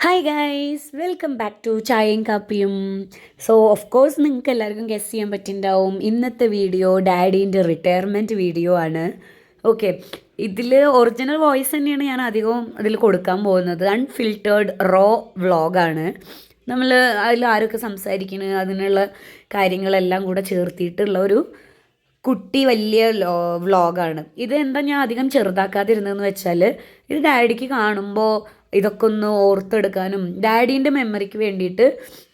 Hi guys, welcome back to ചായയും കാപ്പിയും. So of course നിങ്ങൾക്ക് എല്ലാവർക്കും ഗെസ് ചെയ്യാൻ പറ്റിയിട്ടുണ്ടാവും, ഇന്നത്തെ വീഡിയോ ഡാഡീൻ്റെ റിട്ടയർമെൻറ്റ് വീഡിയോ ആണ്. ഓക്കെ, ഇതിൽ ഒറിജിനൽ വോയിസ് തന്നെയാണ് ഞാൻ അധികവും ഇതിൽ കൊടുക്കാൻ പോകുന്നത്. അൺഫിൽറ്റേർഡ് റോ വ്ളോഗാണ്. നമ്മൾ അതിൽ ആരൊക്കെ സംസാരിക്കുന്നത് അതിനുള്ള കാര്യങ്ങളെല്ലാം കൂടെ ചേർത്തിട്ടുള്ള ഒരു കുട്ടി വലിയ വ്ളോഗാണ് ഇത്. എന്താ ഞാൻ അധികം ചെറുതാക്കാതിരുന്നതെന്ന് വെച്ചാൽ, ഇത് ഡാഡിക്ക് കാണുമ്പോൾ ഇതൊക്കെ ഒന്ന് ഓർത്തെടുക്കാനും ഡാഡീൻ്റെ മെമ്മറിക്ക് വേണ്ടിയിട്ട്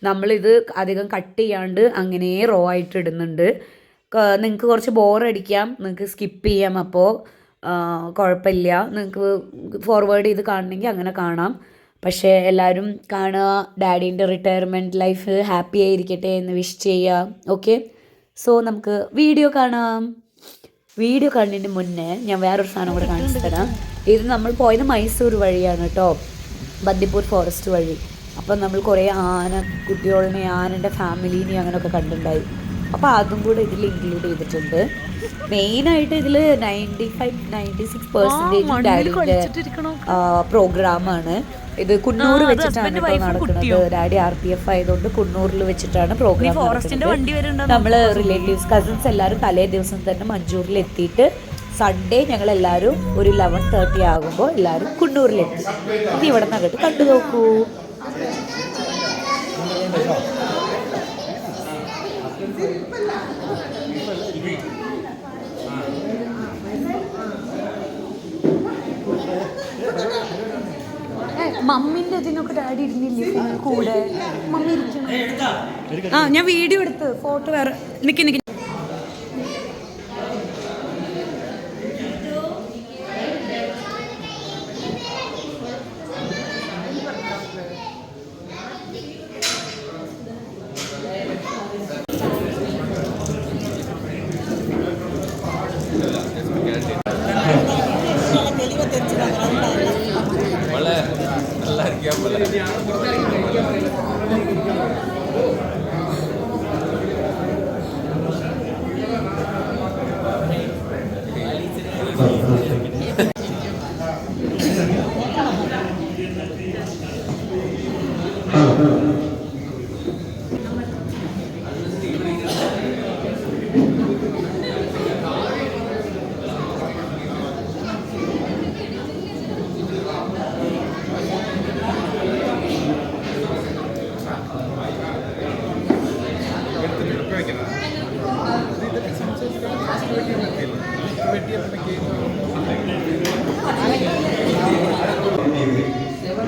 നമ്മളിത് അധികം കട്ട് ചെയ്യാണ്ട് അങ്ങനെ റോ ആയിട്ട് ഇടുന്നുണ്ട്. നിങ്ങൾക്ക് കുറച്ച് ബോറടിക്കാം, നിങ്ങൾക്ക് സ്കിപ്പ് ചെയ്യാം, അപ്പോൾ കുഴപ്പമില്ല. നിങ്ങൾക്ക് ഫോർവേഡ് ചെയ്ത് കാണണമെങ്കിൽ അങ്ങനെ കാണാം. പക്ഷേ എല്ലാവരും കാണുക, ഡാഡീൻ്റെ റിട്ടയർമെൻറ്റ് ലൈഫ് ഹാപ്പി ആയിരിക്കട്ടെ എന്ന് വിഷ് ചെയ്യുക. ഓക്കെ, സോ നമുക്ക് വീഡിയോ കാണാം. വീഡിയോ കാണുന്നതിന് മുന്നേ ഞാൻ വേറൊരു സാധനം കൂടെ കാണിച്ചു തരാം. ഇത് നമ്മൾ പോയത് മൈസൂർ വഴിയാണ് കേട്ടോ, ബന്ദിപ്പൂർ ഫോറസ്റ്റ് വഴി. അപ്പം നമ്മൾ കുറേ കുട്ടികളെ ആനൻ്റെ ഫാമിലീനെയും അങ്ങനെയൊക്കെ കണ്ടിട്ടുണ്ടായി. അപ്പോൾ അതും കൂടെ ഇതിൽ ഇൻക്ലൂഡ് ചെയ്തിട്ടുണ്ട്. മെയിനായിട്ട് ഇതിൽ 95-96% ഡാഡിൻ്റെ പ്രോഗ്രാമാണ്. ഇത് കുന്നൂർ വെച്ചിട്ടാണ് ഇപ്പോൾ നടക്കുന്നത്. ഡാഡി RPF ആയതുകൊണ്ട് കുന്നൂരിൽ വെച്ചിട്ടാണ് പ്രോഗ്രാം നടക്കുന്നത്. നമ്മൾ റിലേറ്റീവ്സ് കസിൻസ് എല്ലാവരും തലേ ദിവസം തന്നെ മഞ്ചൂരിൽ എത്തിയിട്ട് സൺഡേ ഞങ്ങളെല്ലാവരും ഒരു 11:30 ആകുമ്പോൾ എല്ലാവരും കുന്നൂരിലെത്തി. ഇത് ഇവിടെ നിന്ന് അങ്ങോട്ട് കണ്ടു നോക്കൂ. മമ്മിൻ്റെ ഇതിനൊക്കെ ഡാഡി ഇരുന്നില്ലേ കൂടെ? മമ്മി ഇരിക്കണം. ഞാൻ വീഡിയോ എടുത്ത് ഫോട്ടോ വേറെ നിൽക്കി.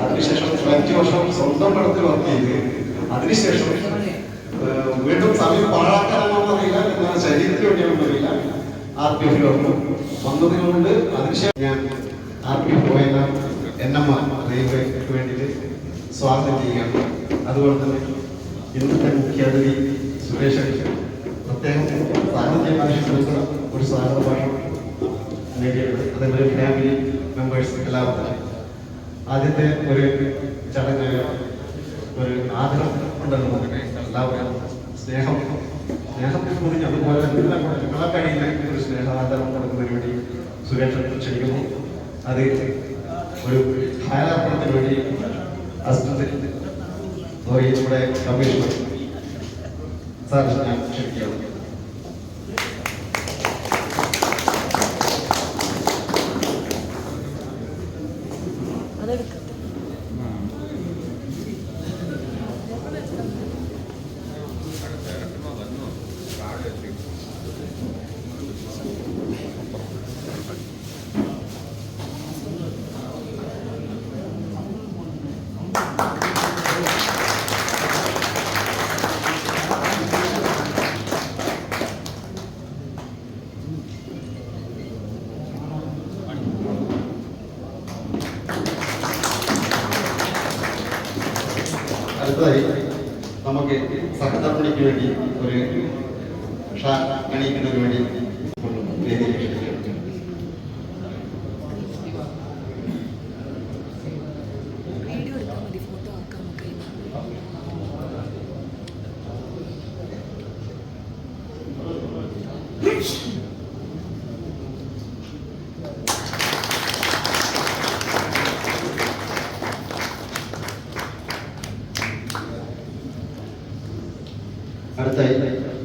അതിനുശേഷം 5 വർഷം സ്വന്തം പടത്തിൽ വർക്ക് ചെയ്ത് അതിനുശേഷം വീണ്ടും സമയം പാഴാക്കാനാണെന്നറിയില്ല, എന്നാൽ ശരീരത്തിന് വേണ്ടിയാണെന്നറിയില്ല RPF വന്നതുകൊണ്ട് അതിനുശേഷം ഞാൻ RPF പോയെന്ന NMR റെയിൽവേക്ക് വേണ്ടിയിട്ട് സ്വാഗതം ചെയ്യുകയാണ്. അതുപോലെ തന്നെ ഇന്നത്തെ മുഖ്യാതിഥി സുരേഷ് പ്രത്യേകം സാന്നിധ്യം ആവശ്യപ്പെടുന്ന ഒരു സ്വാഗത ഭാഷണം നേടിയത്. അതേപോലെ ഫാമിലി മെമ്പേഴ്സ് എല്ലാവർക്കും ആദ്യത്തെ ഒരു ചടങ്ങ് ഒരു ആഗ്രഹം ഉണ്ടെന്ന് നമുക്ക് എല്ലാവർക്കും സ്നേഹത്തിൽ കുറിഞ്ഞ് അതുപോലെ നിങ്ങളെ കഴിയുന്ന ഒരു സ്നേഹാദരം കൊടുക്കുന്നതിന് വേണ്ടി സുരേഷ് ക്ഷണിക്കുന്നു. അത് ഒരു ഹാരാർപ്പണത്തിന് വേണ്ടി അസിസ്റ്റന്റ് നമ്മുടെ കമ്മീഷണർ സാർ ഞാൻ ക്ഷണിക്കുകയാണ്. അടുത്തതായി നമുക്ക് സഹതർപ്പണിക്ക് വേണ്ടി ഒരു ഷാ അണിയിക്കുന്നതിന് വേണ്ടി വേദിയിൽ ക്ഷണിക്കുന്നു. അടുത്തായി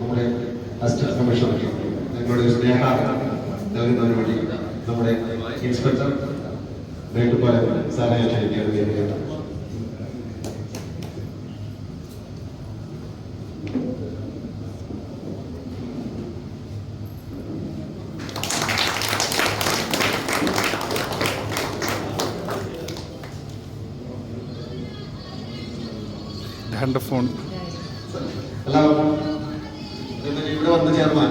നമ്മുടെ അസിസ്റ്റന്റ് കമ്മീഷണർ ഞങ്ങളുടെ സ്നേഹ നൽകുന്നതിന് വേണ്ടി നമ്മുടെ ഇൻസ്പെക്ടർ വേണ്ടുപോലെ സാറിനെ ക്ഷണിക്കുകയാണ്. ഫോൺ എല്ലാവർക്കും ഇവിടെ വന്ന് ചേർന്നാൽ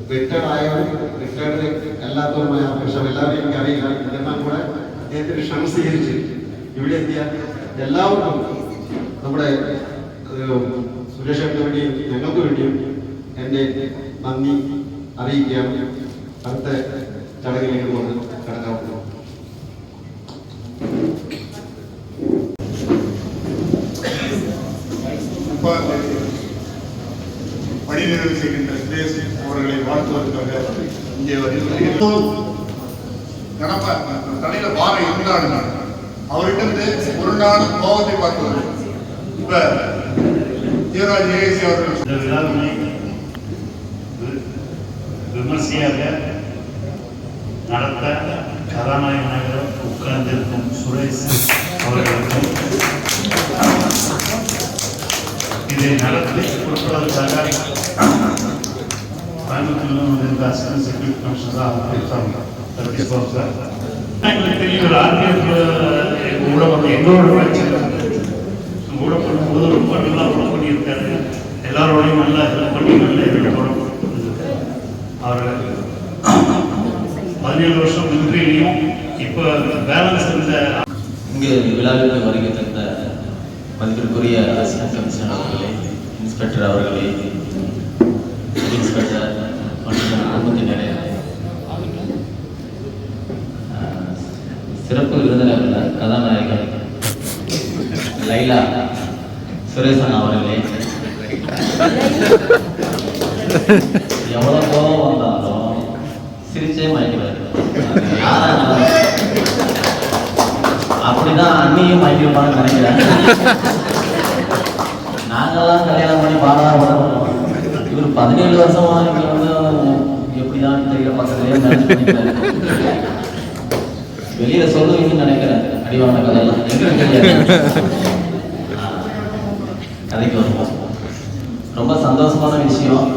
റിട്ടയർഡ് ആയവരും റിട്ടയർഡ് അല്ലാത്തവരുമായ പക്ഷെ എല്ലാവരും എനിക്ക് അറിയില്ല. എന്നാൽ കൂടെ അദ്ദേഹത്തിന് ക്ഷമ സ്വീകരിച്ച് ഇവിടെ എത്തിയ എല്ലാവർക്കും നമ്മുടെ സുരേഷേട്ടന് വേണ്ടിയും ഞങ്ങൾക്ക് വേണ്ടിയും എൻ്റെ നന്ദി അറിയിക്കുകയാണ്. അടുത്ത ചടങ്ങിലേക്ക് കൊണ്ട് കടക്കാവുന്നു. பணிநிறைவு செய்கின்ற சுரேஷ் அவர்களை வாழ்த்துவதற்காக இங்கே வருகிறோம். தலையில பாரம் இருந்தாலும் அவர்கிட்ட ஒரு நாள் கோபத்தை பார்த்து இப்ப ஜெயராஜ் ஏசி அவர்கள் விமர்சையாக நடத்த கதாநாயகனாக உட்கார்ந்திருக்கும் சுரேஷ் அவர்களுக்கும் இதை நடத்தி கொடுப்பதற்காக கோயம்புத்தூரில் இருந்த அசிஸ்டன்ட் செக்யூரிட்டி கமிஷனர் எங்களுக்கு தெரியும் ஒரு ஆர்பிஎஃப் ஊடகம் எங்களோட கூட பண்ணும்போது ரொம்ப நல்லா ஒர்க் பண்ணியிருக்காரு. எல்லாரோடையும் நல்லா ஹெல்ப் பண்ணி நல்ல இதோட அவர்கள் 17 வருஷம் மிலிட்ரியிலையும் இப்போ பேலன்ஸ் இருந்த இங்கே விழாவிற்கு வருகை தந்த மதிப்பிற்குரிய அசிஸ்டன்ட் கமிஷனர் அவர்களே, இன்ஸ்பெக்டர் அவர்களே, இன்ஸ்பெக்டர் மற்றும் குடும்பத்தினரே, சிறப்பு விருந்தினர் கதாநாயகர் லைலா சுரேசன் அவர்களே, எவ்வளோ கோபம் வந்தாலும் சிரிச்சே மயக்கிறாரு. அப்படிதான் அண்ணியும் மயக்கிருப்பான்னு நினைக்கிறேன். நாங்கெல்லாம் கல்யாணம் பண்ணி பாடம் இவர் 17 வருஷமா இங்க வந்து எப்படிதான் தெரியல பக்கத்துலயே மேனேஜ் பண்ணிக்கிறாரு. வெளியில சொல்லுவீங்கன்னு நினைக்கிறேன். அடிவான கதையெல்லாம் எங்களுக்கு தெரியாது. கதைக்கு வருவோம். ரொம்ப சந்தோஷமான விஷயம்.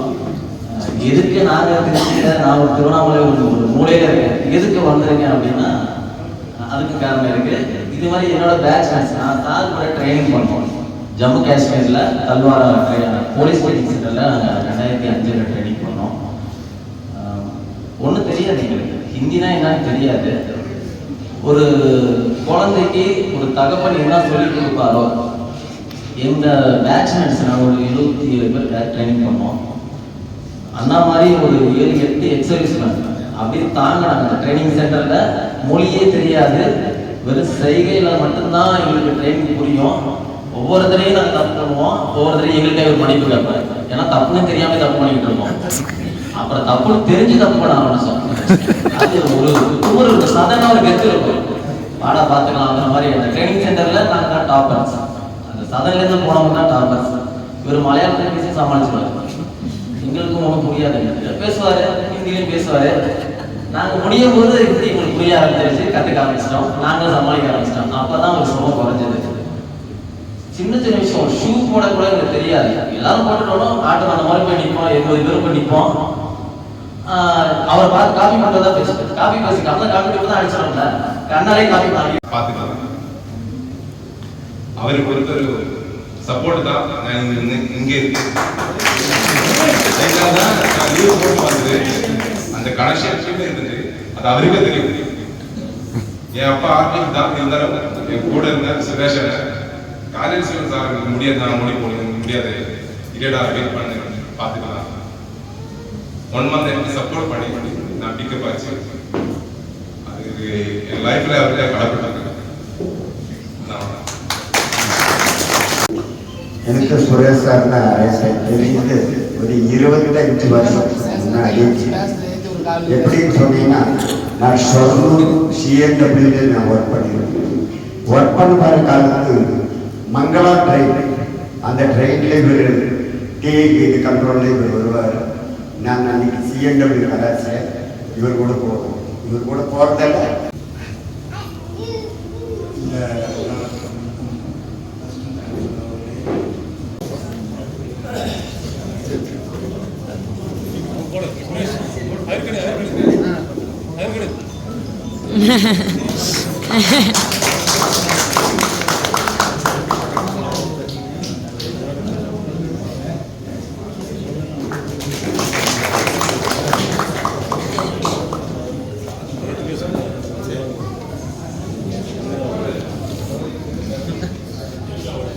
எதுக்கு நாங்கள் திருச்சியில நான் ஒரு திருவண்ணாமலை ஒரு மூலையில இருக்கேன், எதுக்கு வந்திருக்கேன் அப்படின்னா அதுக்கு காரணம் இருக்கு. இது மாதிரி என்னோட பேட்ச்மேட்ஸ் நான் தாழ்புற ட்ரைனிங் பண்ணோம். ஜம்மு காஷ்மீர்ல தல்வாரா போலீஸ் ட்ரைனிங் சென்டர்ல நாங்கள் 2005 ட்ரைனிங் பண்ணோம். ஒன்றும் தெரியாது எங்களுக்கு, ஹிந்தினா என்னன்னு தெரியாது. ஒரு குழந்தைக்கு ஒரு தகப்பன் என்ன சொல்லி கொடுப்பாரோ, எங்க பேட்ச்மேட்ஸ் நாங்கள் ஒரு 77 பேர் ட்ரைனிங் பண்ணோம். அண்ணா மாதிரி ஒரு 7-8 எக்ஸர்வீஸ்மேன் அப்படியே தாங்கினாங்க. ட்ரைனிங் சென்டர்ல மொழியே தெரியாது, வெறும் செய்கையில மட்டும்தான் எங்களுக்கு ட்ரைனிங் புரியும். ஒவ்வொருத்தரையும் நாங்கள் தப்பு பண்ணுவோம், ஒவ்வொருத்தரையும் எங்களுக்கே ஒரு மன்னிப்பு கேட்பேன். ஏன்னா தப்புன்னு தெரியாம தப்பு பண்ணிக்கிட்டு இருக்கோம். அப்புறம் தப்புன்னு தெரிஞ்சு தப்பு பண்ண ஆரம்பிச்சோம். அது ஒரு சாதாரண ஒரு கெத்து இருக்கும். பாடா பார்த்துக்கலாம்ங்கிற மாதிரி அந்த ட்ரைனிங் சென்டர்ல நாங்கள் தான் டாப்பர்ஸ். அந்த சதன்லேருந்து போனவங்க தான் டாப்பர்ஸ். இவர் மலையாளத்தில் பேசி சமாளிச்சுருவாரு. எங்களுக்கும் ஒன்றும் புரியாது, பேசுவாரு, ஹிந்திலையும் பேசுவாரு. நாங்கள் முடியும் போது ஹிந்தி எங்களுக்கு புரிய ஆரம்பிச்சிருச்சு, கற்றுக்க ஆரம்பிச்சிட்டோம், நாங்களும் சமாளிக்க ஆரம்பிச்சிட்டோம். அப்பதான் ஒரு சுகம் குறைஞ்சது. சின்ன சின்ன விஷயம், ஒரு ஷூ போட கூட எங்களுக்கு தெரியாது. எல்லாரும் போட்டுட்டோம், ஆட்டம் அந்த மாதிரி போய் நிற்போம், 80 பேரும் போய் நிற்போம். அவரை பார்த்து காப்பி பண்ணுறதா பேசுறது, காப்பி பேசி கம்மியாக காப்பி தான் அடிச்சிடல, கண்ணாலே காப்பி பண்ணி பார்த்துக்கலாம். அவருக்கு பொறுத்த ஒரு சப்போர்ட் தான் நான் இங்கே இருக்கு. லீவ் போட்டு வந்தது அந்த கனெக்ஷன் இருந்தது, அது அவருக்கே தெரியும். என் அப்பா ஆர்டிக் தான் இருந்தாலும் என் கூட இருந்தார் சுரேஷன். காலேஜ் ஸ்டூடெண்ட்ஸ் அவருக்கு முடியாது, நான் முடியாது, இதேடா வெயிட் பண்ணு பார்த்துக்கலாம். 1 மந்த் எனக்கு சப்போர்ட் பண்ணி நான் பிக்கப் ஆச்சு. அதுக்கு என் லைஃப்ல அவர்கிட்ட கடப்பட்டாங்க. எனக்கு சுரேஷ் சார்னா தெரிஞ்சது ஒரு 25 வருஷம் முன்னாடி. எப்படின்னு சொன்னீங்கன்னா, நான் ஷொர்ணூர் சிஎன்டபிள்யூ நான் ஒர்க் பண்ணியிருக்கேன். ஒர்க் பண்ண காலத்துக்கு மங்களா ட்ரெயின், அந்த ட்ரெயின்ல இவர் இது கண்ட்ரோலில் இவர் வருவார். நாங்கள் அன்றைக்கி சிஎன்டபிள்யூ கலாச்சில் இவர் கூட போவோம். இவர் கூட போகிறதில்ல.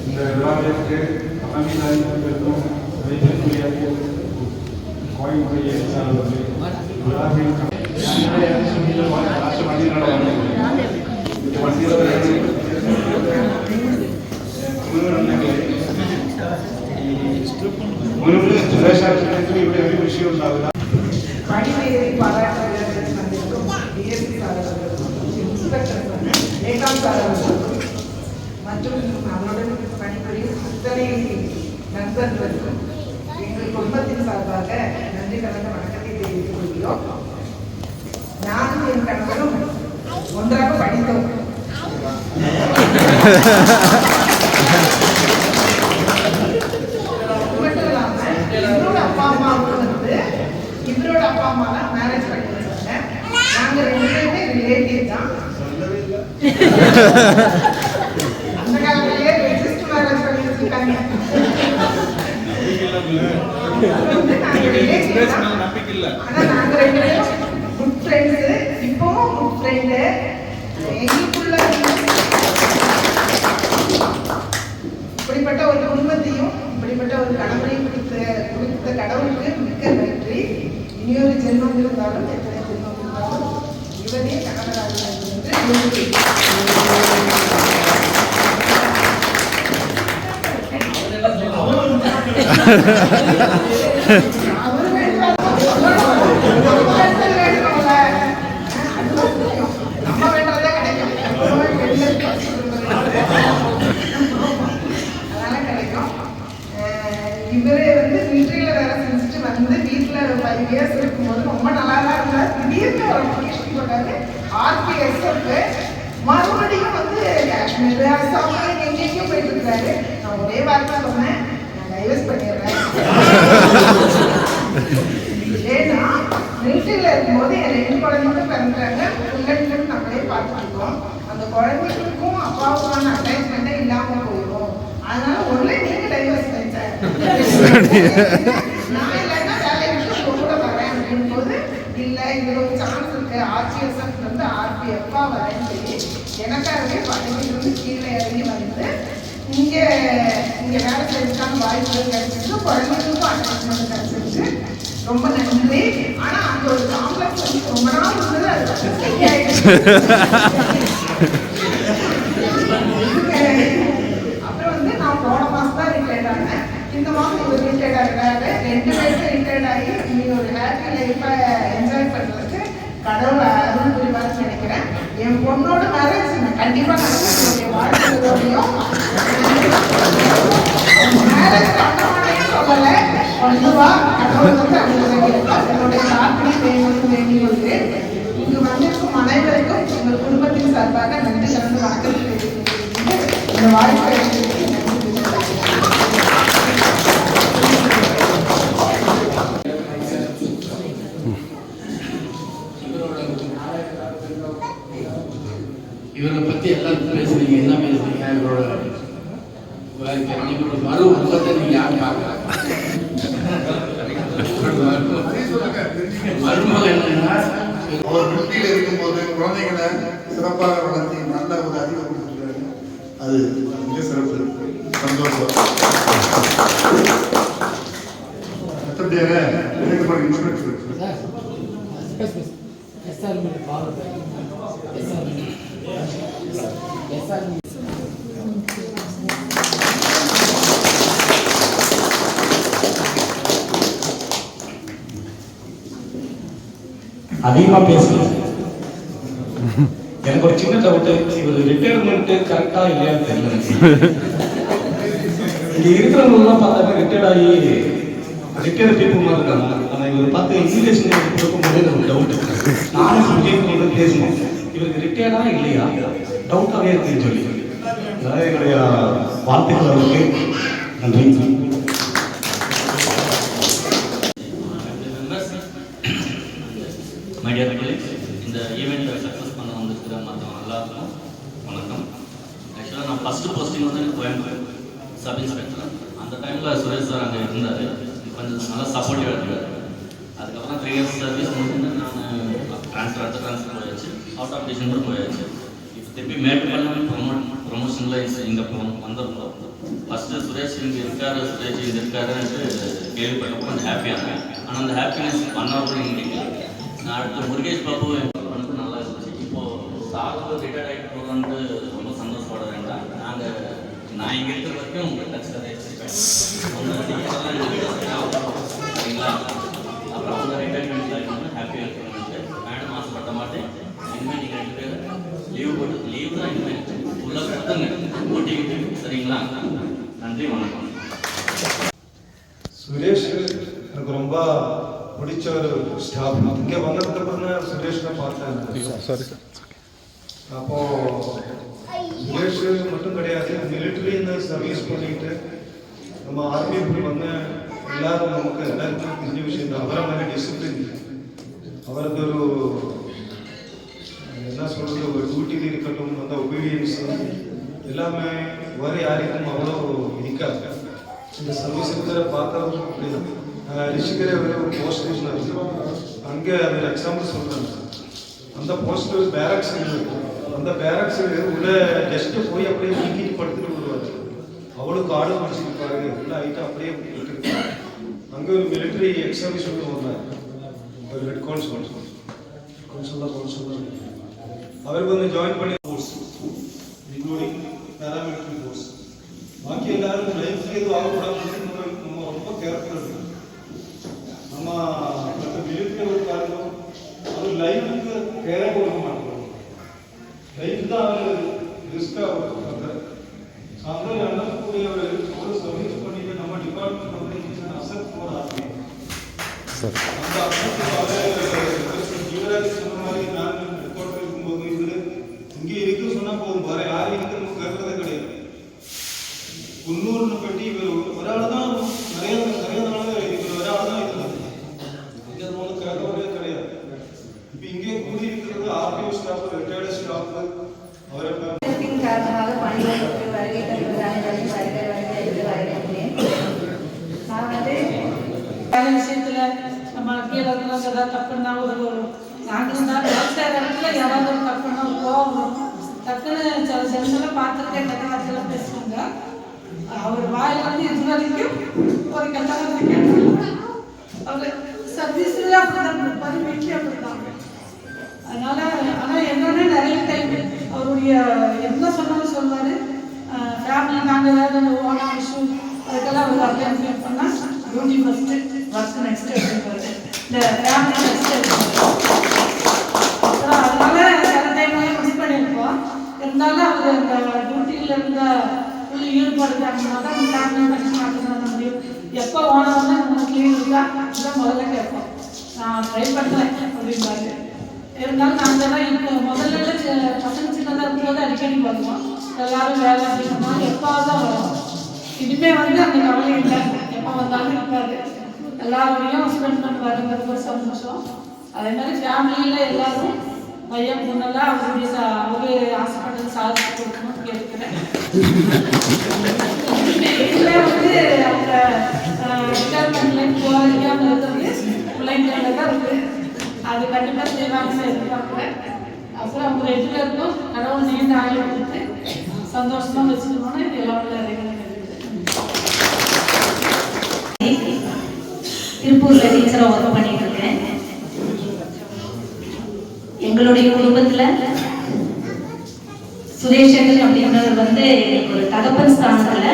இந்த விழாவிற்கு அமைதியாகவும் வைத்திருக்கும் கோயம்புத்தூரை சார்ந்தவர்கள் விழாவில் മുൻപ് സുരേഷാക്ഷരത്തിൽ ഇവിടെ ഒരു വിഷയം ഉണ്ടാവില്ല. പണിവേദി പാരായണത്തിൽ വന്നിട്ടും DSP സാറുകൾക്കും ഇൻസ്പെക്ടർ ഏകാം സാറുകൾക്കും மற்றும் அவருடன் பணிபுரியும் அத்தனை நண்பர்களுக்கும் எங்கள் குடும்பத்தின் சார்பாக நன்றி கலந்த வணக்கத்தை தெரிவித்துக் கொள்கிறோம். நானும் என் கணவரும் ஒன்றாக படித்தோம். மட்டும் இல்லாம இவரோட அப்பா அம்மாவுக்கு வந்து இவரோட அப்பா அம்மா தான் மேரேஜ் பண்ணிருக்காங்க. நாங்க 2 பேருமே ரிலேட்டிவ் தான். அந்த காலத்திலேயே ரெஜிஸ்டர் மேரேஜ் பண்ணி வச்சிருக்காங்க. ஆனா நாங்க 2 பேரும் குட் ஃப்ரெண்ட்ஸ். இப்பவும் குட் ஃப்ரெண்டு. எங்களுக்குள்ள இப்படிப்பட்ட ஒரு குடும்பத்தையும் இப்படிப்பட்ட ஒரு கணவனையும் கொடுத்த கடவுளுக்கு மிக்க நன்றி. இனியொரு ஜென்மம் இருந்தாலும் எத்தனை ஜென்மம் இருந்தாலும் இவரே கணவராக என்று நம்ம வேண்டதே கிடைக்கும். அதனால கிடைக்கும். இவரே வந்து மிலிட்டரியில வேலை செஞ்சுட்டு வந்து வீட்டுல 5 இயர்ஸ் இருக்கும்போது ரொம்ப நல்லா தான் இருந்தார். திடீர்னு ஒரு அப்ளிகேஷன் போட்டாரு RPSF. மறுபடியும் வந்து காஷ்மீர் அசாம் எங்கெங்கேயும் போயிட்டு இருக்காரு. நான் ஒரே வார்த்தை சொன்னேன், நான் டைவர்ஸ் பண்ணிடுறேன். ஏன்னா மிலிட்டரியில இருக்கும்போது என் 2 குழந்தைங்களும் பிறந்துட்டாங்க. பிள்ளைங்களும் நம்மளே பார்த்துருக்கோம். அந்த குழந்தைகளுக்கும் அப்பாவுக்கான அட்டாச்மெண்ட்டே இல்லாம போயிடும். அதனால ஒண்ணு நீங்க டைவர்ஸ் பண்ணிட்டேன். நான் இல்லைன்னா வேலையை விட்டு கூட வரேன் அப்படின் போது இல்ல இதுல ஒரு சான்ஸ் இருக்கு. RPSF வந்து RPF வரேன்னு சொல்லி எனக்காகவே பதவியிலிருந்து கீழே இறங்கி வந்து இங்க வேலை செய்யறதுக்கான வாய்ப்புகள் கிடைச்சிருக்கு. குழந்தைகளுக்கும் அட்டாச்மெண்ட் கிடைச்சிருக்கு. ரொம்ப நன்றி. ஆனா அந்த ஒரு காம்ப்ளெக்ஸ் வந்து ரொம்ப நாள் இருந்தது. அது அப்புறம் வந்து நான் போன மாசம் தான் ரிட்டையர்ட் ஆனேன். இந்த மாசம் இவர் ரிட்டையர்ட் ஆகிறாரு. 2 பேரும் ரிட்டையர்ட் ஆகி நீ ஒரு ஹாப்பி லைஃபை என்ஜாய் பண்றதுக்கு கடவுள் அருள் புரிவார்னு நினைக்கிறேன். என் பொண்ணோட மேரேஜ் கண்டிப்பா நடக்கும். வாழ்க்கையோடையும் மேரேஜ் பண்ணவனையும் சொல்லல, பண்ணுவா. கடவுள் வந்து என்னுடைய பிரார்த்தனை வேண்டி கொண்டு இங்கு வந்திருக்கும் அனைவருக்கும் எங்கள் குடும்பத்தின் சார்பாக நன்றி கலந்து வணக்கத்தை தெரிவித்துக் இந்த வாய்ப்பை இவரை பத்தி எல்லாம் பேசுறீங்க. என்ன பேசுறீங்க? இவரோட மறு உருவத்தை நீங்க யாரும் பார்க்கல. மருமகள் என்னன்னா அவர் மிலிட்டரியில் இருக்கும்போது குழந்தைகளை சிறப்பாக வளர்த்தி நல்ல ஒரு அறிவை கொடுத்துருக்காரு. அது மிக சிறப்பு, சந்தோஷம். மற்றபடியாக இன்ஸ்பெக்டர் அதிகமா பேசல. எனக்கு ஒரு சின்ன டவுட், இவர் ரிட்டையர்மெண்ட் கரெக்டா இல்லையான்னு தெரியல. இங்கே இருக்கிறவங்கலாம் பார்த்தாக்க ரிட்டையர்ட் பீப்புள் மாதிரி இருக்காங்க. ஆனால் இவர் பார்த்து இன்விடேஷன் கொடுக்கும்போது எனக்கு டவுட். நானும் சுஜித் பேசணும், இவருக்கு ரிட்டையர்டா இல்லையா டவுட்டாகவே இருக்குன்னு சொல்லி. அதாவது என்னுடைய வாழ்த்துக்கள் அவருக்கு. நன்றி. மைடியர் கலீக்ஸ், இந்த ஈவெண்ட்டை சக்ஸஸ் பண்ண வந்திருக்கிற மற்றவங்க எல்லாருக்கும் வணக்கம். ஆக்சுவலாக நான் ஃபஸ்ட்டு போஸ்டிங் வந்து கோயம்புத்தூர் சப் இன்ஸ்பெக்டர். அந்த டைமில் சுரேஷ் சார் அங்கே இருந்தார், கொஞ்சம் நல்லா சப்போர்ட்டிவாக இருந்தார். அதுக்கப்புறம் 3 இயர்ஸ் சர்வீஸ் முடிஞ்சு நான் ட்ரான்ஸ்ஃபர் போயாச்சு, அவுட் ஆஃப் டிஸ்ட்ரிக்ட் கூட போயாச்சு. இப்போ திருப்பி மேட்டுப்பாளையம் ப்ரொமோஷனில் இங்கே வந்திருந்தோம். ஃபஸ்ட்டு சுரேஷ் இங்கே இருக்காரு, சுரேஷ் இங்கே இருக்காருன்ட்டு கேள்விப்பட்டப்போ கொஞ்சம் ஹாப்பியாக இருந்தேன். ஆனால் அந்த ஹாப்பினஸ் 1 hour கூட இங்கே நான் அடுத்து முருகேஷ் பாபு எனக்கு நல்லா இருந்துச்சு. இப்போது சாருக்கு ரிட்டையர்ட் ஆகிட்டு போகலான்ட்டு ரொம்ப சந்தோஷப்பட வேண்டாம். நான் இங்கே இருக்கிற வரைக்கும் உங்கள் டச்சில் சரிங்களா? அப்புறம் உங்கள் ரிட்டையர்மெண்ட் ஆகிட்டு ஹாப்பியாக இருக்கணும்ட்டு மேடம் ஆசைப்பட்ட மாட்டேன். இனிமேல் நீங்கள் 2 பேரும் லீவ் தான் இனிமேல் ஃபுல்லாக கொடுத்துங்க ஓட்டிக்கிட்டு, சரிங்களா? நன்றி, வணக்கம். சுரேஷ் எனக்கு ரொம்ப பிடிச்ச ஒரு ஸ்டாஃப். இங்கே வந்ததுக்கப்புறம் தான் சுரேஷனை பார்த்தேன். அப்போ சுரேஷ் மட்டும் கிடையாது, மிலிட்ரின்னு சர்வீஸ் பண்ணிட்டு நம்ம ஆர்மி வந்து எல்லாரும் நமக்கு எல்லாருக்கும் தெரிஞ்ச விஷயம் தான். அவரை மாதிரி டிசிப்ளின், அவருக்கு ஒரு என்ன சொல்றது, ஒரு டியூட்டியில் இருக்கட்டும், அந்த ஒபீடியன்ஸ் எல்லாமே வேறு யாருக்கும் அவ்வளோ இருக்காது. இந்த சர்வீஸ் இருக்கிற பார்க்கறதும் அப்படிதான். ரிஷிகரே ஒரு போஸ்ட் ஸ்டேஷன் இருக்குது, அங்கே அது எக்ஸாம்பிள் சொல்கிறாங்க. அந்த போஸ்ட் பேரக்ஸ் இருக்குது, அந்த பேரக்ஸ் உள்ள ஜஸ்ட்டு போய் அப்படியே நீக்கிட்டு படுத்துட்டு விடுவார். அவ்வளோக்கு ஆடு படிச்சுருப்பாரு, எல்லாம் ஐட்டம் அப்படியே விட்டுருக்கு. அங்கே ஒரு மிலிட்ரி எக்ஸ் சர்வீஸ் ஒன்று வந்தார், ஒரு ஹெட் கான்ஸ்டபிள் அவருக்கு வந்து ஜாயின் பண்ணி கோர்ஸ் இன்க்ளூடிங் பேராமிலிட்ரி கோர்ஸ். பாக்கி எல்லாரும் லைஃப்ல எதுவும் ஆகக்கூடாது, நம்ம ரொம்ப கேர்ஃபுல்லாக இருக்கணும். நம்ம மிலிட்ரி ஒரு காரணம், அவர் லைஃபுக்கு கேரே கொடுக்க மாட்டோம். லைஃப் தான் அவர் ரிஸ்காக பண்ணுறாரு. ஸோ அந்த நடக்கக்கூடிய ஒரு சர்வீஸ் பண்ணிட்டு நம்ம டிபார்ட்மெண்ட் வந்து அசெப்ட் போட ஆரம்பிக்கும். அந்த அசெப்ட் ஜீவராஜ் சொன்ன மாதிரி நான் ரெக்கார்ட் இருக்கும்போது இது இங்கே இருக்கு சொன்னால் போதும், வேற யாரும் இருக்கு நம்ம கேட்கறதே கிடையாது. 300 பெட்டி இவர் ஒரு ஆள் தான், நிறைய நாள் இவர் ஒரு ஆள் தான் இருந்தார். இங்கே மூணு கேட்கறதே கிடையாது. இப்போ இங்கே கூடி இருக்கிறது ஆர்டிஓ ஸ்டாஃப், ரிட்டையர்டு ஸ்டாஃப். அவரை காரணமாக பணிகளுக்கு வருகை தருவதாக வருகிறேன். நான் வந்து வேலை விஷயத்துல நம்ம கீழே இருக்கிறோம், ஏதாவது தப்புன்னா ஒரு நாங்களும் தான் விவசாய இடத்துல ஏதாவது ஒரு தப்புன்னா ஒரு கோவம் வரும். டக்குன்னு சில சென்ஸெல்லாம் பார்த்துருக்கேன், கெட்ட வார்த்தையெல்லாம் பேசுவாங்க. அவர் வாயில் வந்து இது வரைக்கும் ஒரு கெட்ட வார்த்தை கேட்டாங்க. அவர் சர்வீஸ்ல அப்படிதான் இருப்பாரு, வீட்டிலே அப்படிதான். அதனால ஆனால் என்னன்னா நிறைய டைம் அவருடைய என்ன சொன்னாலும் சொல்லுவார். ஃபேமிலி நாங்கள் ஏதாவது ஓனா இஷ்யூ அதுக்கெல்லாம் அவர் அப்படியே பண்ணால் டியூட்டி ஃபஸ்ட்டு, ஒர்க் நெக்ஸ்ட்டு எடுத்துப்பாரு, இந்த ஃபேமிலி நெக்ஸ்ட்டு எடுத்துப்பாரு. அப்புறம் அதனால சில டைம்லாம் மிஸ் பண்ணியிருப்போம். இருந்தாலும் அவர் அந்த டியூட்டியில் இருந்த ஃபுல் ஈடுபாடு காட்டினா தான் அந்த ஃபேமிலி நெக்ஸ்ட் மாற்றம் பண்ண முடியும். எப்போ ஓனா வந்து நம்ம கிளீன் இருக்கா இதுதான் முதல்ல கேட்போம். நான் ட்ரை பண்ணுறேன் அப்படின்பாரு. இருந்தாலும் நாங்கள் தான் இப்போ முதல்ல பசங்க சின்னதாக இருக்கும்போது அடிக்கடி வருவோம். எல்லாரும் வேலை அப்படின்னா எப்பாவது தான் வரும். இனிமேல் வந்து அந்த கவலை இல்லை, எப்போ வந்தாலும் இருக்காது. எல்லாரோடையும் ஸ்பெண்ட் பண்ணுவாருங்கிறது ஒரு சந்தோஷம். அதே மாதிரி ஃபேமிலியில் எல்லாரும் பையன் பொண்ணெல்லாம் அவரு ஆசைப்பட்டது சாதிச்சு கொடுக்கணும்னு கேட்டுக்கிறேன். வீட்டில் வந்து அவங்க ரிட்டையர்மெண்ட்லேருந்து போகாமல் இருக்கிறது பிள்ளைங்கள தான் இருக்குது. அது கண்டிப்பாக செய்வாங்கன்னு எதிர்பார்க்குறேன். அப்புறம் அவங்க 2 பேருக்கும் கடவுள் நீண்ட ஆயுள் கொடுத்து சந்தோஷமாக வச்சுக்கணும்னு எல்லாம் திருப்பூர்ல டீச்சரா ஒர்க் பண்ணிட்டு இருக்கேன். எங்களுடைய குடும்பத்துல சுரேஷன் அப்படின்றவர் வந்து ஒரு தகப்பன் ஸ்தானத்துல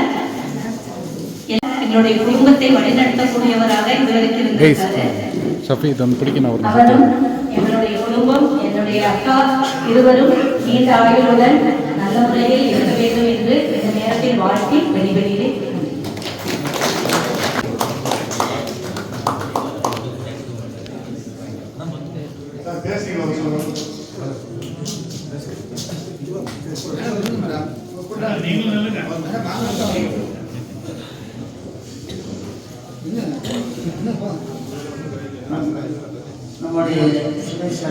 எங்களுடைய குடும்பத்தை வழிநடத்தக்கூடியவராக இதுவரைக்கும் இருந்திருக்காரு. அவரும் எங்களுடைய குடும்பம், என்னுடைய அக்கா இருவரும் நீண்ட ஆயுளுடன் நல்ல முறையில் இருக்க வேண்டும் என்று இந்த நேரத்தில் வாழ்த்தி வெளிவெளியிலே நம்முடைய சுரேஷ்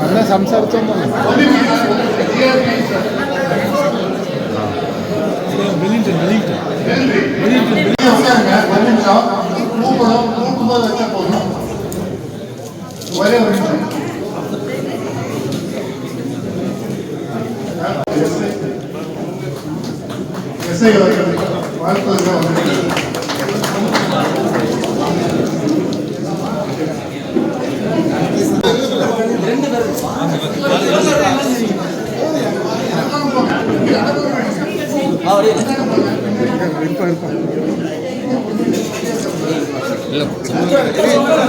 അന്ന സംസാരിച്ചോന്നു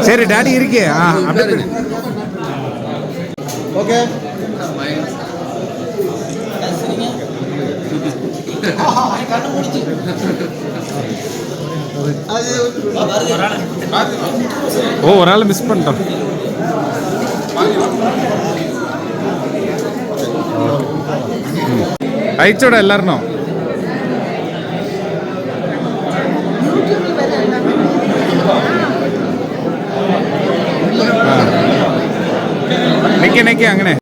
சரி டாடி இருக்கே அப்படியே ஓகே ஓ ஒரு ஆள் மிஸ் பண்ணிட்டோம் അയച്ചോടാ എല്ലാവരും നിക്ക് അങ്ങനെ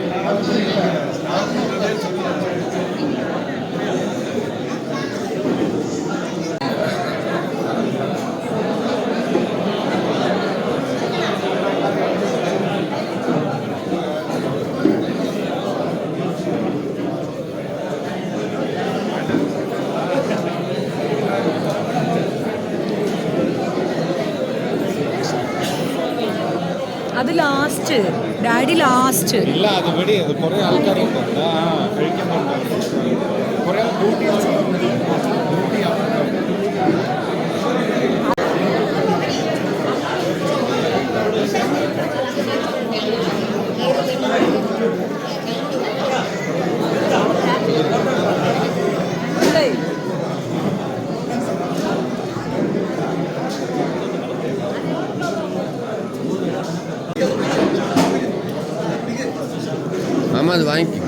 അത് ലാസ്റ്റ് ഡാഡി ലാസ്റ്റ് ഇല്ല അത് വെടി അത് കുറേ ആൾക്കാരുണ്ട് കഴിക്കുന്നുണ്ട് കുറേ ഡ്യൂട്ടി ஆமாம் அது வாங்கி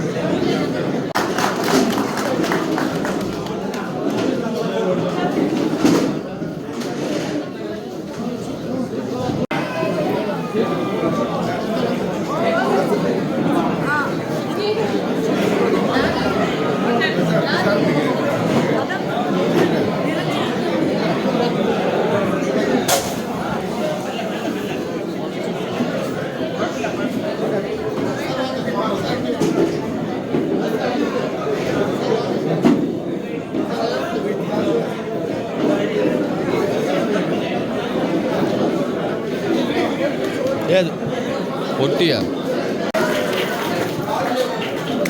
പൊട്ടിയാ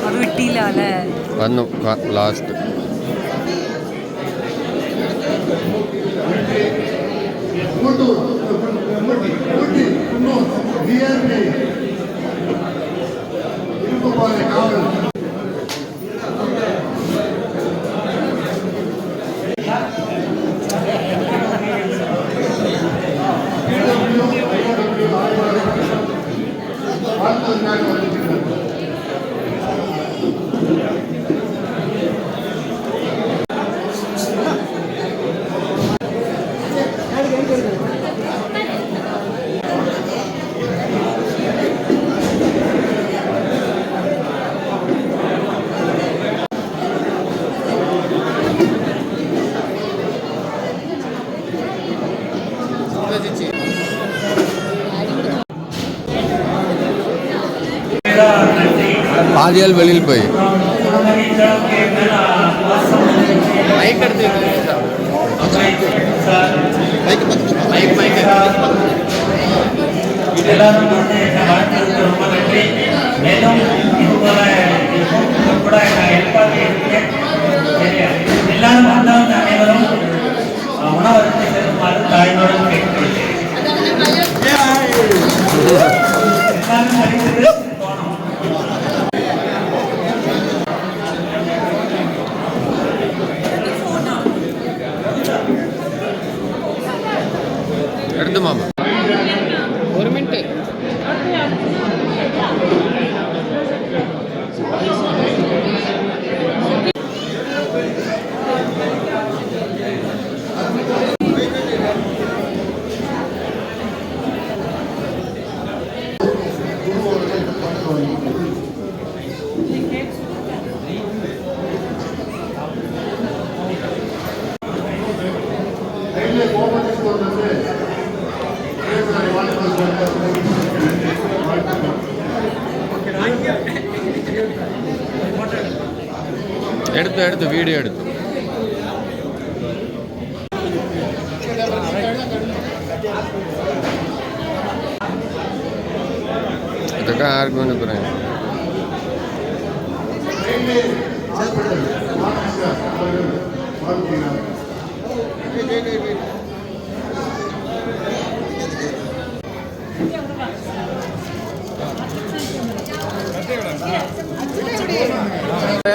അത് കിട്ടിയില്ല അല്ലേ വന്നു ലാസ്റ്റ് பாதியால் வெளியில் போய் எல்லாரும் வந்து என்னை வாழ்த்துறதுக்கு ரொம்ப நன்றி. மேலும் இது போல கூட நான் எதிர்பார்த்து இருக்கேன். எல்லாரும் வந்தவங்க அனைவரும் உணவருந்தி செல்லுமாறு தாழ்மையுடன் கேட்டுக்கொள்கிறேன். എടുത്തു വീഡിയോ എടുത്തു. ഇതൊക്കെ ആർക്കും പറയാം.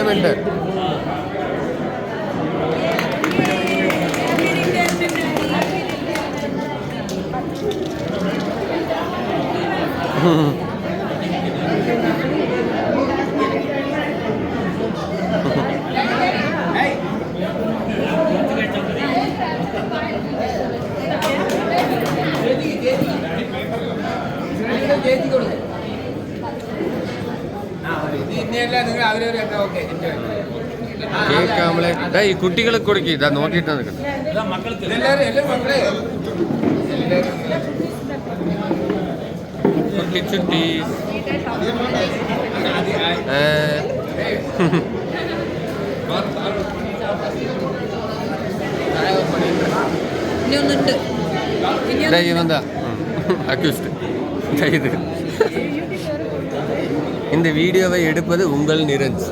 മിനിറ്റ് കേക്ക് ആംബ്ലേറ്റ് ഈ കുട്ടികളെ കൊടുക്കുക. ഇതാ നോക്കിയിട്ട് നിൽക്കണം. ചുട്ടി இவன்தான் அக்யூஸ்ட். இது இந்த வீடியோவை எடுப்பது உங்கள் நிரஞ்ச்.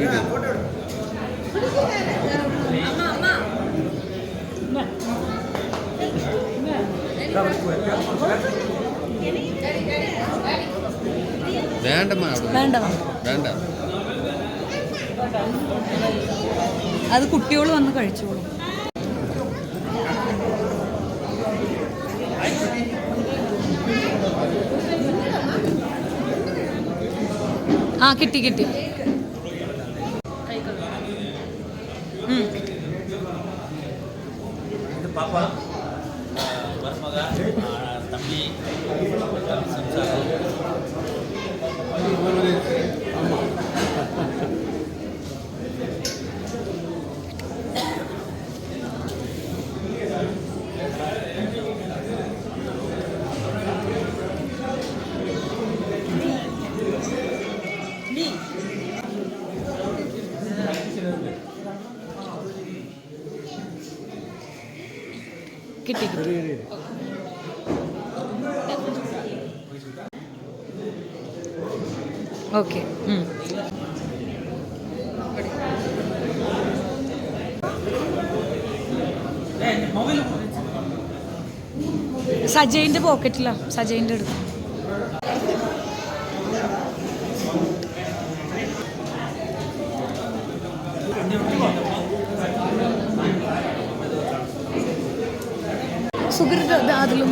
வீடியோ വേണ്ടമാ വേണ്ട, അത് കുട്ടികൾ വന്ന് കഴിച്ചോളും. ആ കിട്ടി കിട്ടി. பாப்பா மருமக தம்பி சம்சாரம் കിട്ടി കിട്ടി. ഓക്കെ. സജയിൻ്റെ പോക്കറ്റിലാണ്, സജയിൻ്റെ അടുത്ത്. സുഗർ അതിലും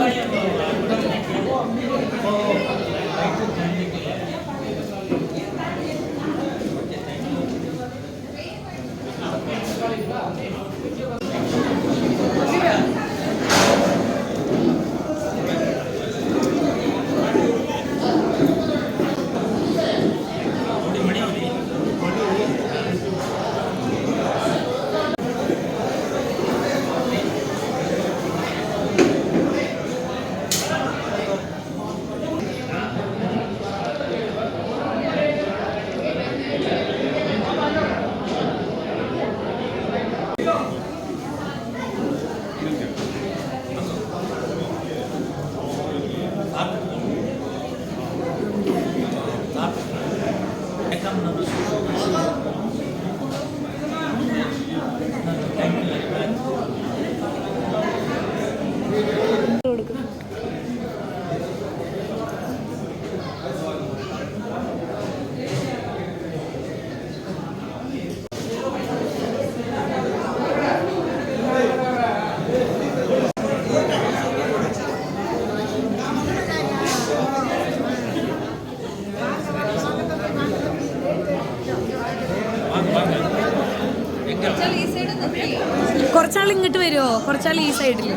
കുറച്ചാൾ ഇങ്ങോട്ട് വരുമോ? കുറച്ചാൾ ഈ സൈഡിൽ.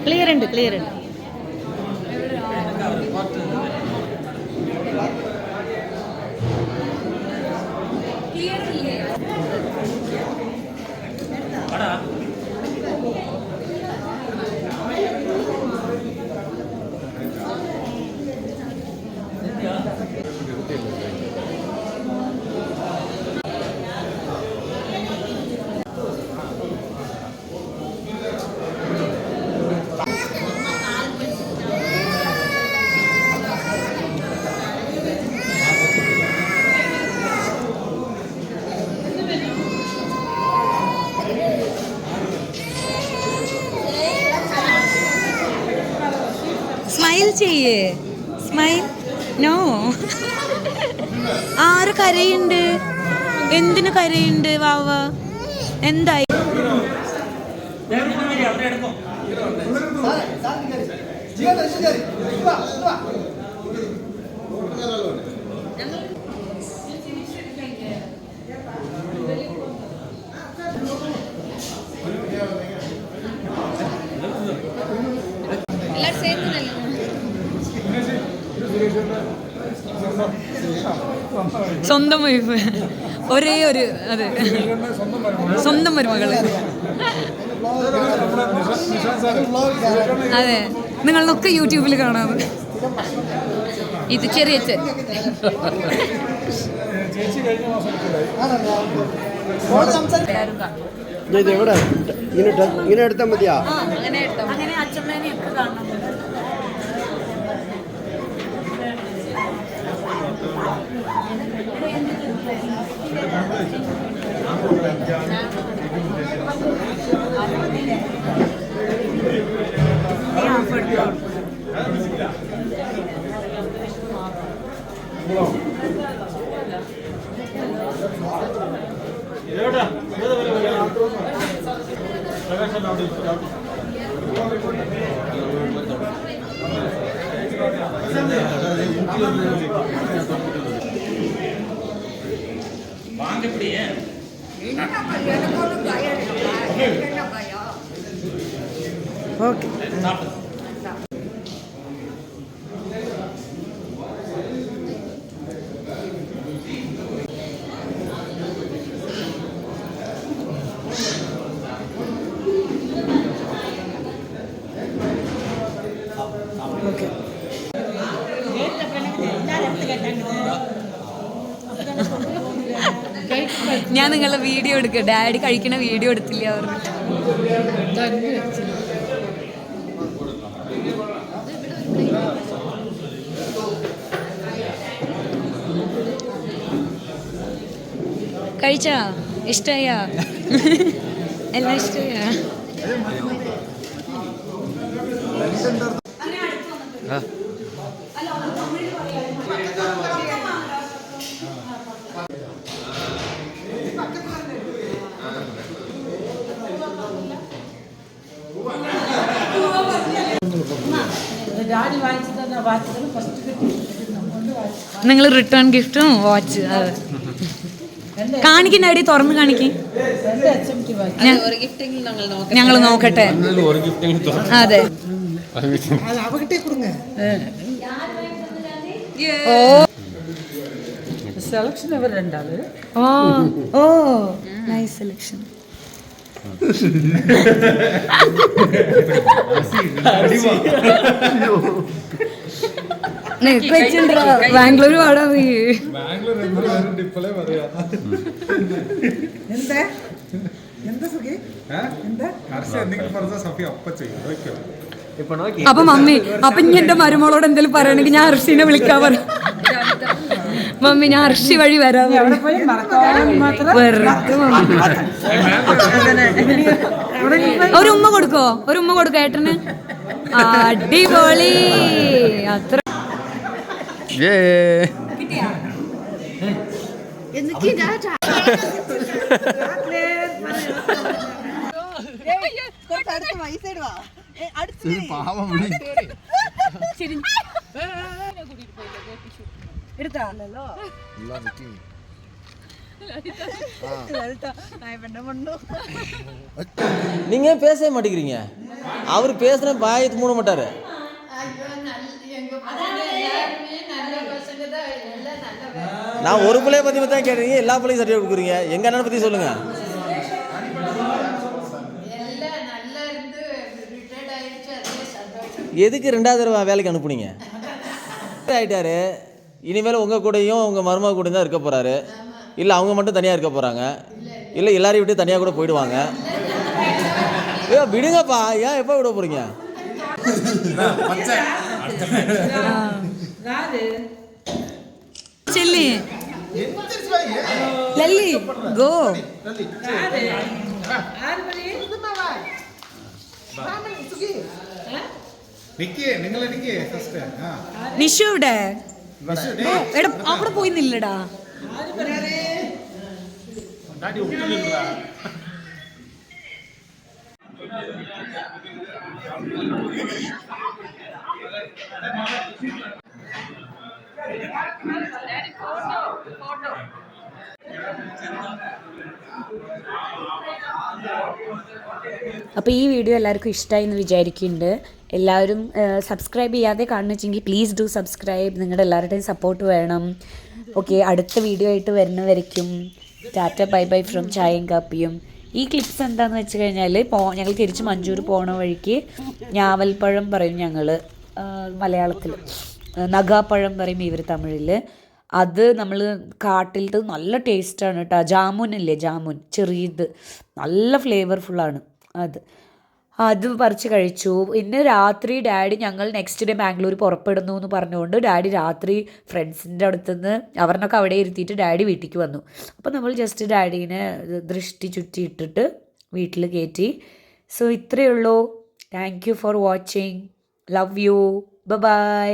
ക്ലിയർ ഉണ്ട്. സ്മൈൽ ചെയ്യേ. സ്മൈൽ. നോ. ആര് കരയുണ്ട്? എന്തിനു കരയുണ്ട്? വാവ എന്തായി? സ്വന്തം വൈഫ്. ഒരേ ഒരു അതെ സ്വന്തം മരുമകള്. അതെ, നിങ്ങളൊക്കെ യൂട്യൂബിൽ കാണാം. ഇത് ചെറിയ എവിടെ ഇങ്ങനെ എടുത്താൽ മതിയാ? അങ്ങനെ അച്ഛമ്മേനെയൊക്കെ കാണണം. ഓക്കെ. ഞാൻ നിങ്ങളെ വീഡിയോ എടുക്കുക. ഡാഡി കഴിക്കണ വീഡിയോ എടുത്തില്ല അവർ. കഴിച്ചാ? ഇഷ്ടായ? എല്ലാം ഇഷ്ടായ? നിങ്ങൾ റിട്ടേൺ ഗിഫ്റ്റും വാച്ച് കാണിക്കുന്ന ഐഡി തുറന്ന് കാണിക്കും. ഞങ്ങൾ നോക്കട്ടെ. അതെ. ഓ സെലക്ഷൻ ഇവർ രണ്ടാള്. ഓ ഓ നൈസ് സെലക്ഷൻ. ബാംഗ്ലൂർ പാടാ നീ. അപ്പൊ മമ്മി, അപ്പൊ ഇനി എന്റെ മരുമോളോട് എന്തെങ്കിലും പറയണെങ്കിൽ ഞാൻ ഹർഷിനെ വിളിക്കാൻ പറയാം. മമ്മി ഞാൻ ഹർഷി വഴി വരാം. ഒരു ഉമ്മ കൊടുക്കോ? ഒരു ഉമ്മ കൊടുക്ക ഏട്ടന്. അടിപൊളി. അത്ര எடுத்தாலோ நீங்க பேசவே மாட்டேங்கிறீங்க. அவர் பேசுன பாயத்து மூட மாட்டாரு. நான் ஒரு பிள்ளைய பத்தி தான் கேட்டீங்க, எல்லா பிள்ளையும் சர்டிஃபிகேட் கொடுக்குறீங்க. எங்க அண்ணனை பத்தி சொல்லுங்க. எதுக்கு 2வது தடவை வேலைக்கு அனுப்புனீங்க? ஆயிட்டாரு. இனிமேல் உங்க கூடயும் உங்க மருமக கூட தான் இருக்க போறாரு. இல்ல அவங்க மட்டும் தனியா இருக்க போறாங்க. இல்ல எல்லாரையும் விட்டு தனியா கூட போயிடுவாங்க. விடுங்கப்பா, ஏன் எப்ப விட போறீங்க? చెల్లి లల్లి గో നിഷു ഇവിടെ എടാ അവിടെ പോയി നില്ലടാ. അപ്പോൾ ഈ വീഡിയോ എല്ലാവർക്കും ഇഷ്ടമായി എന്ന് വിചാരിക്കുന്നുണ്ട്. എല്ലാവരും സബ്സ്ക്രൈബ് ചെയ്യാതെ കാണുന്നുവെച്ചെങ്കിൽ പ്ലീസ് ഡു സബ്സ്ക്രൈബ്. നിങ്ങളുടെ എല്ലാവരുടെയും സപ്പോർട്ട് വേണം. ഓക്കെ, അടുത്ത വീഡിയോ ആയിട്ട് വരുന്നവരേക്കും ടാറ്റ ബൈ ബൈ ഫ്രം ചായയും കാപ്പിയും. ഈ ക്ലിപ്സ് എന്താണെന്ന് വെച്ച് കഴിഞ്ഞാൽ ഞങ്ങൾ തിരിച്ച് മഞ്ചൂർ പോണ വഴിക്ക് ഞാവൽപ്പഴം പറയും ഞങ്ങൾ മലയാളത്തിൽ, നഗാപ്പഴം പറയും ഇവർ തമിഴിൽ. അത് നമ്മൾ കാട്ടിലത്തെ നല്ല ടേസ്റ്റാണ് കേട്ടോ. ജാമുനില്ലേ, ജാമുൻ ചെറിയത് നല്ല ഫ്ലേവർഫുള്ളാണ്. അത് പറിച്ച് കഴിച്ചു. പിന്നെ രാത്രി ഡാഡി, ഞങ്ങൾ നെക്സ്റ്റ് ഡേ ബാംഗ്ലൂർ പുറപ്പെടുന്നു എന്ന് പറഞ്ഞുകൊണ്ട് ഡാഡി രാത്രി ഫ്രണ്ട്സിൻ്റെ അടുത്തുനിന്ന് അവരിനൊക്കെ അവിടെ ഇരുത്തിയിട്ട് ഡാഡി വീട്ടിലേക്ക് വന്നു. അപ്പോൾ നമ്മൾ ജസ്റ്റ് ഡാഡീനെ ദൃഷ്ടി ചുറ്റി ഇട്ടിട്ട് വീട്ടിൽ കയറ്റി. സോ ഇത്രയേ ഉള്ളൂ. Thank you for watching. Love you. By.